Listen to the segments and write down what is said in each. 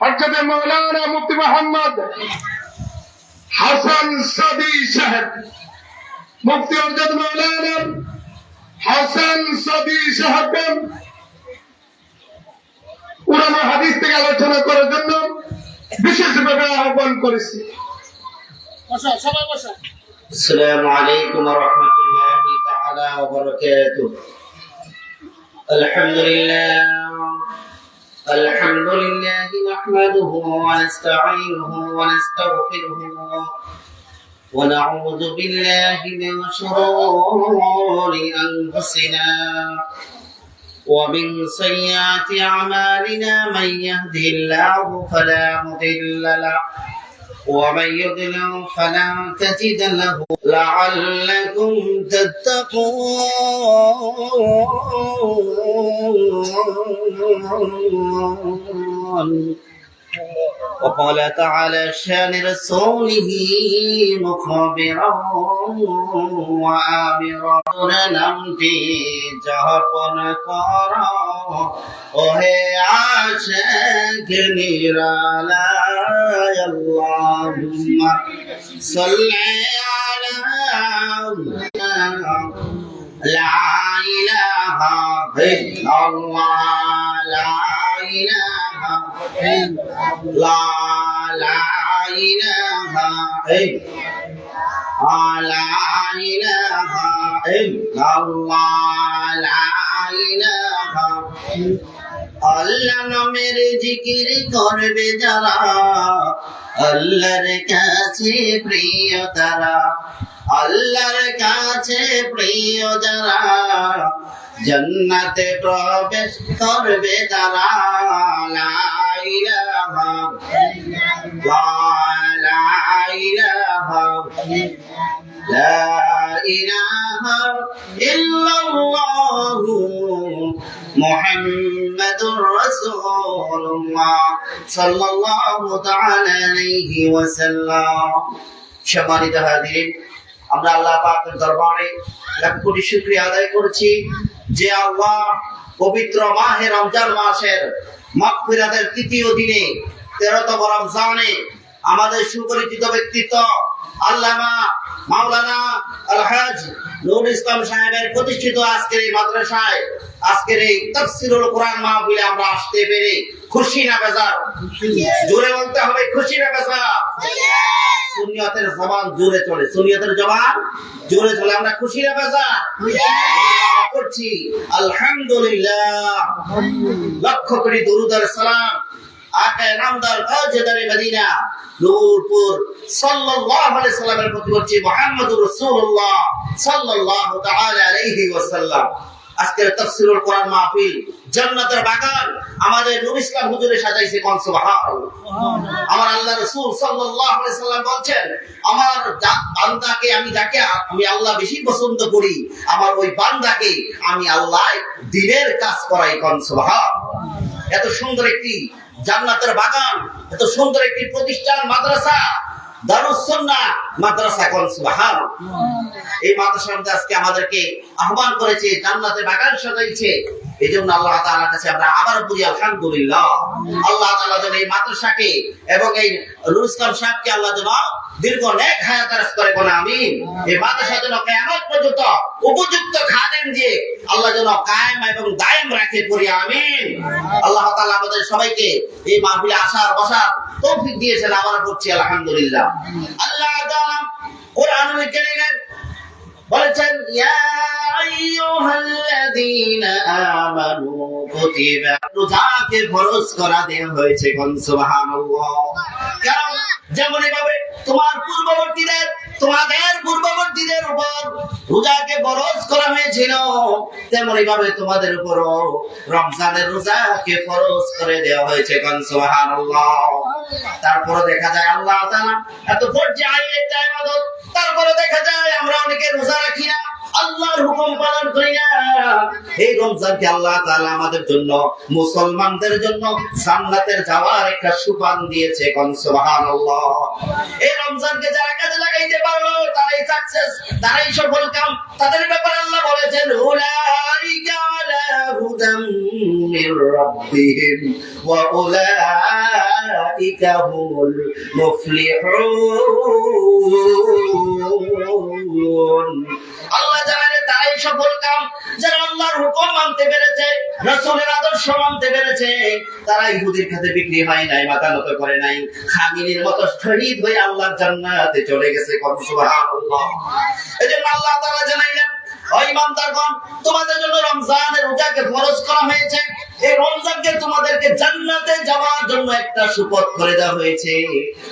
হযরত মাওলানা মুফতি মোহাম্মদ হাসান সাদি সাহেব, মুফতি হযরত মাওলানা হাসান সাদি সাহেব পুরানো হাদিস থেকে আলোচনা করার জন্য বিশেষভাবে আহ্বান করেছি। السلام عليكم ورحمة الله تعالى وبركاته. الحمد لله نحمده ونستعينه ونستغفره ونعوذ بالله من شرور أنفسنا ومن سيئات أعمالنا، من يهده الله فلا مضل له ومن يضلل فلا تجد له لعلكم تتقون. وقال تعالى شان رسوله مخبرا وآمرا نمتي جهقن قرا ওহে আশিক নিরালা আল্লাহুম্মা সাল্লি আলা লা ইলাহা ইল্লাল্লাহ লা ইলাহা ইল্লাল্লাহ লা ইলাহা ইল্লাল্লাহ লা ইলাহা ইল্লাল্লাহ লা ইলাহা আল্লাহ নামের জিকির করবে যারা, আল্লাহর কাছে প্রিয় তারা, আল্লাহর কাছে প্রিয় যারা, জান্নাতে প্রবেশ করবে তারা। লা ইলাহা ইল্লাল্লাহ লা ইলাহা লা ইলাহা ইল্লাল্লাহ মুহাম্মাদুর রাসূলুল্লাহ সাল্লাল্লাহু তাআলা আলাইহি ওয়াসাল্লাম। সম্মানিত হাজিরিন, আমরা আল্লাহ পাকের দরবারে লাখ কোটি শুকরিয়া আদায় করছি যে আল্লাহ পবিত্র মাহে রমজান মাসের মাগফিরাতের তৃতীয় দিনে 13তম রমজানে আমাদের সুপরিচিত ব্যক্তিত্ব আল্লামা মাওলানা আলহাজ নুরুল ইসলাম সাহেবের প্রতিষ্ঠিত আজকের এই মাদ্রাসায় আজকের এই তাফসীরুল কোরআন মাহফিলে আমরা আসতে পেরে খুশি না বেজার? জোরে বলতে হবে, খুশি না বেজার? সুন্নিয়তের জবান জোরে চলে, সুন্নিয়তের জবান জোরে চলে। আমরা খুশি না বেজার? করছি আলহামদুলিল্লাহ। লক্ষ কোটি দরুদ আর সালাম আকা নামদার তাজদারে মদিনা নূরপুর সাল্লাল্লাহু আলাইহি সাল্লামের প্রতি করছি, মুহাম্মদুর রাসূলুল্লাহ সাল্লাল্লাহু তাআলা আলাইহি ওয়াসাল্লাম। আজকের তাফসীরুল কোরআন মাহফিল জান্নাতের বাগান আমাদের নূর ইসলাম হুজুরে সাজাইছে। কোন সুবহানাল্লাহ। আমার আল্লাহ রাসূল সাল্লাল্লাহু আলাইহি সাল্লাম বলেন, আমার বান্দাকে আমি যাকে আমি আল্লাহ বেশি পছন্দ করি, আমার ওই বান্দাকে আমি আল্লাহ দ্বীনের কাজ করাই। কোন সুবহানাল্লাহ। এত সুন্দর একটি জান্নাতের বাগান, এত সুন্দর একটি প্রতিষ্ঠান মাদ্রাসা দারুস সুন্নাহ মাদ্রাসা। কোন সুবহানাল্লাহ। এই মাদ্রাসাতে আজকে আমাদেরকে আহ্বান করেছে, জান্নাতের বাগান সাজাইছে। এজন্য আল্লাহ তাআলার কাছে আমরা আবার বলি আলহামদুলিল্লাহ। আল্লাহ তাআলা যেন এই মাদ্রাসাকে এবং এই নুরুল ইসলাম সাহেবকে আল্লাহ যেন দীর্ঘ নেক হায়াত দারাজ করে। কোন আমিন। এই মাদ্রাসা যেন কিয়ামত পর্যন্ত উপযুক্ত খাদেম দিয়ে আল্লাহ যেন কায়েম এবং দায়েম রাখে। পড়ি আমিন। আল্লাহ তাআলা আমাদের সবাইকে এই মাহফিলে আসার বসার তৌফিক দিয়েছেন। আমরা পড়ছি আলহামদুলিল্লাহ। আল্লাহ তাআলা কোরআনুল কারীমে বলেছেন, ইয়া আইয়ুহাল্লাযীনা আমানু কুতিবা, রোজাকে ফরজ করা দেয়া হয়েছে। কোন সুবহানাল্লাহ। কারণ যেমন ভাবে তোমাদের পূর্ববর্তীদের উপর রোজাকে ফরজ করা হয়েছিল, তেমনি ভাবে তোমাদের উপরও রমজানের রোজাকে ফরজ করে দেওয়া হয়েছে। কোন সুবহানাল্লাহ। তারপরে দেখা যায় আল্লাহ তাআলা এত পর্যায়ে একটা ইবাদত, তারপরে দেখা যায় আমরা অনেকে রোজা রাখি না, আল্লাহর হুকুম পালন করি না, এই রমজানকে আল্লাহ তাআলা আমাদের জন্য, মুসলমানদের জন্য জান্নাতের যাওয়ার একটা সুপান দিয়েছে। কোন সুবহানাল্লাহ। এই রমজানকে যারা কাজে লাগাইতে পারলো তারাই সাকসেস, তারাই সফল কাম। তাদের ব্যাপারে আল্লাহ বলেছেন উলাইকা আলা হুদাম মির রাব্বিহিম ওয়া উলাইকা হুমুল মুফলিহুন। আল্লাহ জানেন তারাই সফল কাম যারা আল্লাহর হুকুম মানতে পেরেছে, রাসূলের আদর্শ মানতে পেরেছে। তারা ইহুদির কাছে বিক্রি হয় নাই, মাথা নত করে নাই, খামিনের মতো শহীদ হয়ে আল্লাহর জান্নাতে চলে গেছে। সুবহানাল্লাহ। এজন্য আল্লাহ তাআলা জানাইলেন, ও ইমানদারগণ, তোমাদের জন্য রমজানের রোজাকে ফরজ করা হয়েছে। এই রমজানকে তোমাদেরকে জান্নাতে যাওয়ার জন্য একটা সুপথ করে দেওয়া হয়েছে।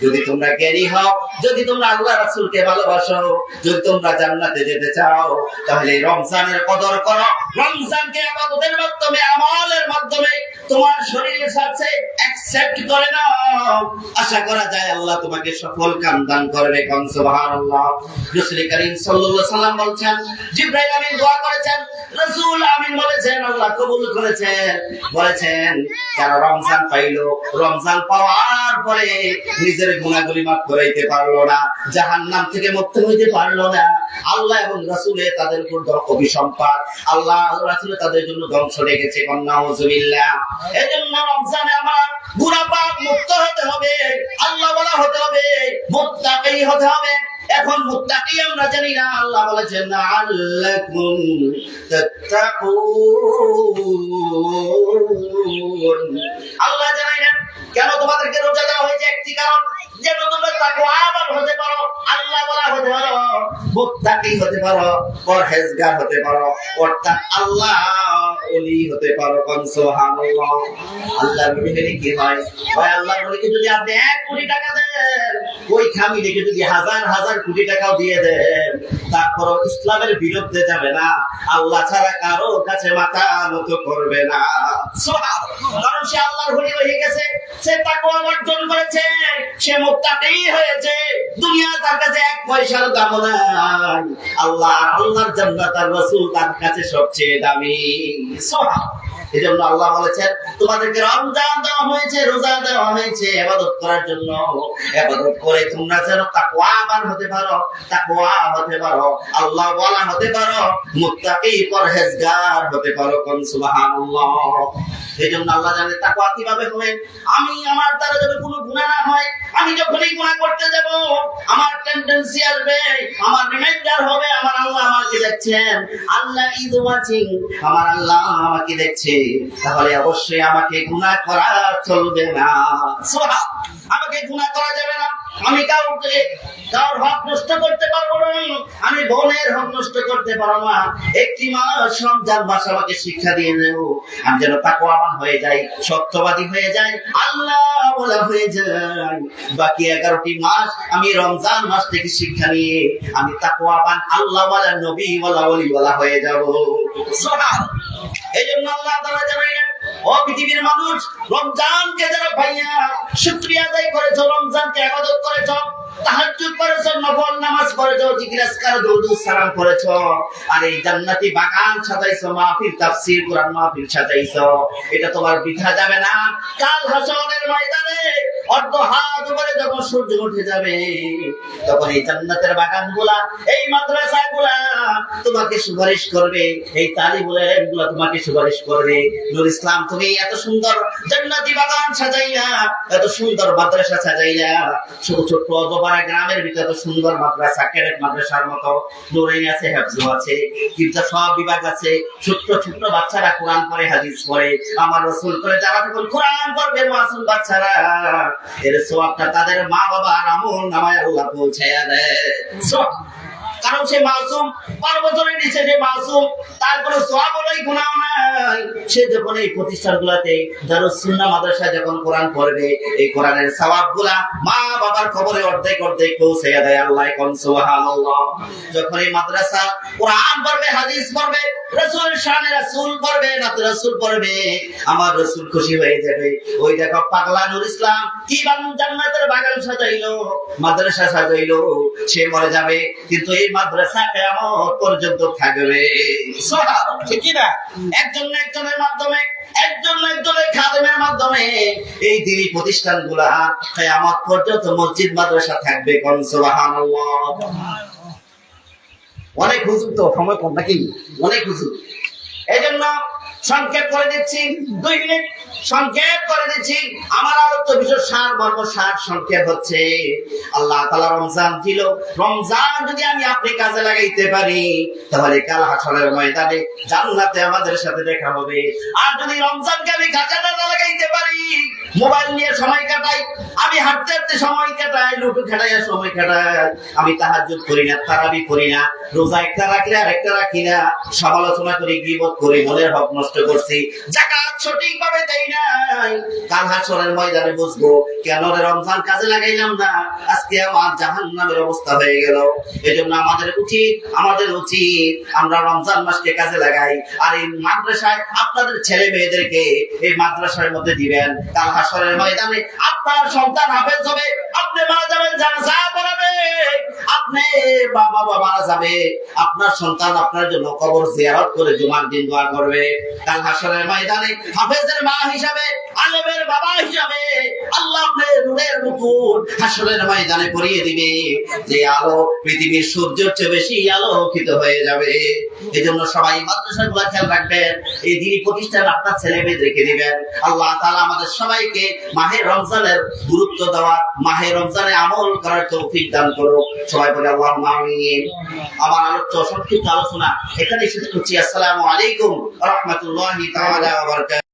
যদি তোমরা জ্ঞানী হও, যদি তোমরা আল্লাহ রাসূলকে ভালোবাসো, যদি তোমরা জান্নাতে যেতে চাও, তাহলে রমজানের কদর করো। রমজানকে ইবাদতের মাধ্যমে, আমলের মাধ্যমে তোমার শরীরের সাথে অ্যাকসেপ্ট করে নাও। আশা করা যায় আল্লাহ তোমাকে সফল কাম দান করবে। কোন সুবহানাল্লাহ। রাসূল করিম সাল্লাল্লাহু আলাইহি ওয়াসাল্লাম বলেছেন, জিবরাইল আমিন দোয়া করেছেন, রাসূল আমিন বলেছেন, আল্লাহ কবুল করেছেন। বলেছেন যারা রমজান পাইলো, রমজান পাওয়ার পরে নিজের গুনাহগুলি মাফ করাইতে পারলো না, জাহান্নাম থেকে মুক্ত হইতে পারলো না, আল্লাহ এবং রাসূলে তাদের উপর অভিসম্পাত, আল্লাহ রাসূলে তাদের জন্য ধ্বংস রেখেছে। নাউযুবিল্লাহ। এজন্য রমজানে আমার গুনাহ পাপ মুক্ত হতে হবে, আল্লাহ ওয়ালা হতে হবে, মুত্তাকি হতে হবে। এখন মুত্তাকি আমরা জানি না, আল্লাহ বলেছেন আল্লাকুম তাত্তাকুন। আল্লাহ জানেন কেন তোমাদেরকে রোজা দেওয়া হয়েছে, একটি কারণ, যেন তোমরা তাকওয়াবান হতে পারো, আল্লাহ ওয়ালা হতে পারো, মুত্তাকি হতে পারো, পরহেজগার হতে পারো, অর্থাৎ আল্লাহ ওলি হতে পারো। কোন সুবহানাল্লাহ। আল্লাহর ওলি কি হয়? ভাই আল্লাহর ওলিকে যদি আপনি 1 কোটি টাকা দেন, ওই খামিরকে যদি হাজার হাজার কোটি টাকাও দিয়ে দেন, তারপরও ইসলামের বিরুদ্ধে যাবে না, আল্লাহ ছাড়া কারো কাছে মাথা নত করবে না। সুবহানাল্লাহ। কারণ সে আল্লাহর ওলি হয়ে গেছে, সে তাকওয়া অর্জন করেছে, সে মুত্তাকি হয়েছে। দুনিয়া তার কাছে 1 পয়সার দাম নাই, আল্লাহ, আল্লাহর জান্নাত আর রাসূল তার কাছে সবচেয়ে দামি। সুবহানাল্লাহ। এজন্য আল্লাহ বলেছেন তোমাদেরকে রমজান দেওয়া হয়েছে, রোজা দেওয়া হয়েছে ইবাদত করার জন্য। ইবাদত করে তোমরা যেন তাকওয়াবান হতে পারো, তাকওয়া হতে পারো, আল্লাহ ওয়ালা হতে পারো, মুত্তাকি পরহেজগার হতে পারো। কোন সুবহানাল্লাহ। এজন্য আল্লাহ জানে তাকওয়া কিভাবে হবে। আমি আমার দ্বারা যদি কোনো গুনাহ না হয়, আমি যখনই গুনাহ করতে যাব, আমার টেন্ডেন্সি আসবে, আমার রিমাইন্ডার হবে, আমার আল্লাহ আমাকে দেখছেন, আল্লাহ ইজ ওয়াচিং, আমার আল্লাহ আমাকে দেখছে, তাহলে অবশ্যই আমাকে গুনাহ করা চলবে না। সুবহানাল্লাহ। আমাকে গুনাহ করা যাবে না। আমি কাউকে কার হক নষ্ট করতে পারবো না, আমি বোনের হক নষ্ট করতে পারবো না। একটি মাস রমজান মাস আমাকে শিক্ষা দিয়ে দেও, আমি যেন তাকওয়াবান হয়ে যাই, সত্যবাদী হয়ে যাই, আল্লাহ ওয়ালা হয়ে যাই। বাকি 11টি মাস আমি রমজান মাস থেকে শিক্ষা নিয়ে আমি তাকওয়াবান, আল্লাহ ওয়ালা, নবী ওয়ালা, ওলি ওয়ালা হয়ে যাব। সুবহানাল্লাহ। এজন্য আল্লাহ তাআলা জানালেন, ও পৃথিবীর মানুষ, রমজানকে যারা ভাইয়া শুকরিয়া আদায় করেছো, রমজানকে ইবাদত করেছো, তাহাজ্জুদ করেছো, নফল নামাজ পড়েছো, জিকির আজকার, দরুদ সালাম করেছো, আর এই জান্নাতি বাগান সাজাইছো, মাহফিল তাফসীর কোরআন মাহফিল সাজাইছো, এটা তোমার বৃথা যাবে না। কাল হাশরের ময়দানে অর্ধ হাত উপরে যখন সূর্য উঠে যাবে, তখন এই জান্নাতের বাগানগুলা, এই মাদ্রাসাগুলা তোমাকে সুপারিশ করবে, এই তালিবুল ইলমগুলা তোমাকে সুপারিশ করবে। নূর ইসলাম, তুমি এত সুন্দর জান্নাতি বাগান সাজাইলা, এত সুন্দর মাদ্রাসা সাজাইলা, ছোট ছোট অজপাড়া গ্রামের ভিতরে এত সুন্দর মাদ্রাসা, ক্যাডেট মাদ্রাসার মতো নুরাইনি আছে, হেফজু আছে, কিন্তু সব বিভাগ আছে। ছোট ছোট বাচ্চারা কোরআন পড়ে, হাদিস পড়ে, আমার রাসূল করে, যারা যখন কোরআন পড়বে মাসুম বাচ্চারা, এর সওয়াবটা তাদের মা বাবার আমল নামায় আল্লাহ পৌঁছায়া দেয়। কারণ সে মাসুম, 5 বছরের নিচে যে মাসুম, তার কোনো সওয়াব নাই, গুনাহ নাই। সে যখন এই প্রতিষ্ঠানগুলোতে দারুস সুন্নাহ মাদ্রাসায় যখন কোরআন পড়বে, এই কোরআনের সওয়াবগুলা মা বাবার কবরে অর্ধেক অর্ধেক পৌঁছায়া দেয়। আল্লাহ কোন সুবহানাল্লাহ। যখন এই মাদ্রাসা কোরআন পড়বে, হাদিস পড়বে, রাসূল শানে রাসূল পড়বে, নাত রাসূল পড়বে, আমার রাসূল খুশি হয়ে যাবে। ওই দেখো পাগলা নূর ইসলাম কি জান্নাতের বাগান সাজাইলো, মাদ্রাসা সাজাইলো, সে মরে যাবে, কিন্তু এই মাদ্রাসা কিয়ামত পর্যন্ত থাকবে। সুবহানাল্লাহ, ঠিক কি না? একজন একজনের মাধ্যমে, একজন একজনের খাদেমের মাধ্যমে এই দিনী প্রতিষ্ঠানগুলা কিয়ামত পর্যন্ত মসজিদ মাদ্রাসা থাকবে। কোন সুবহানাল্লাহ। অনেক হুজুর তো সময় কম নাকি? অনেক হুজুর। এই জন্য সংক্ষেপ করে দিচ্ছি, 2 মিনিট সংক্ষেপ করে দিচ্ছি। আমার আলোচ্য বিষয় সার সংক্ষেপ হচ্ছে, আল্লাহ তাআলা রমজান দিল, রমজান যদি আমি আপনি কাজে লাগাইতে পারি তাহলে কাল হাসরের ময়দানে জান্নাতে আমাদের সাথে দেখা হবে। আর যদি রমজানকে আমি কাজে না লাগাইতে পারি, মোবাইল নিয়ে সময় কাটাই, আমি হাঁটতে হাঁটতে সময় কাটাই, লুডু খেলাইয়া সময় কাটাই, আমি তাহাজ্জুদ করি না, তারাবি করি না, রোজা একটা রাখলে আরেকটা রাখি না, সমালোচনা করি, গীবত করি, মনের হক নষ্ট করছি, যাকাত সঠিকভাবে দেই নাই, কাল হাসরের ময়দানে বুঝবো কেন রে রমজান কাজে লাগাইলাম না, আজকে আমার জাহান্নামের অবস্থা হয়ে গেল। এজন্য আমাদের উচিত আমরা রমজান মাসকে কাজে লাগাই। আর এই মাদ্রাসায় আপনাদের ছেলে মেয়েদেরকে এই মাদ্রাসার মধ্যে দিবেন, কাল হাসরের ময়দানে আপনার সন্তান হাফেজ হবে, আপনি মারা যাবেন, জানাজা পড়াবে, আপনি বাবা মারা যাবে, আপনার সন্তান আপনার জন্য কবর জিয়ারত করে জুমার দিন দোয়া করবে। কাল হাসরের ময়দানে হাফেজের মা হিসাবে, আলেমের বাবা হিসাবে আল্লাহ আপনার নূরের মুকুট হাসরের ময়দানে পরিয়ে দিবে, যে আলো পৃথিবীর সূর্যের চেয়ে বেশি আলোকিত হয়ে যাবে। এজন্য সবাই মাদ্রাসাগুলো খেয়াল রাখবেন, এই দিনী প্রতিষ্ঠান আপনার ছেলে মেয়েদেরকে দিবেন। আল্লাহ তাআলা আমাদের সবাইকে মাহে রমজানের গুরুত্ব দেওয়া, মাহে রমজানে আমল করার তৌফিক দান করুক। সবাই বলে আল্লাহুম্মা আমিন। আমার আলোচ্য সংক্ষিপ্ত আলোচনা এখানে শেষ করছি। আসসালামু আলাইকুম ওয়া রাহমাতুল্লাহি তাআলা ওয়া বারাকাতুহু।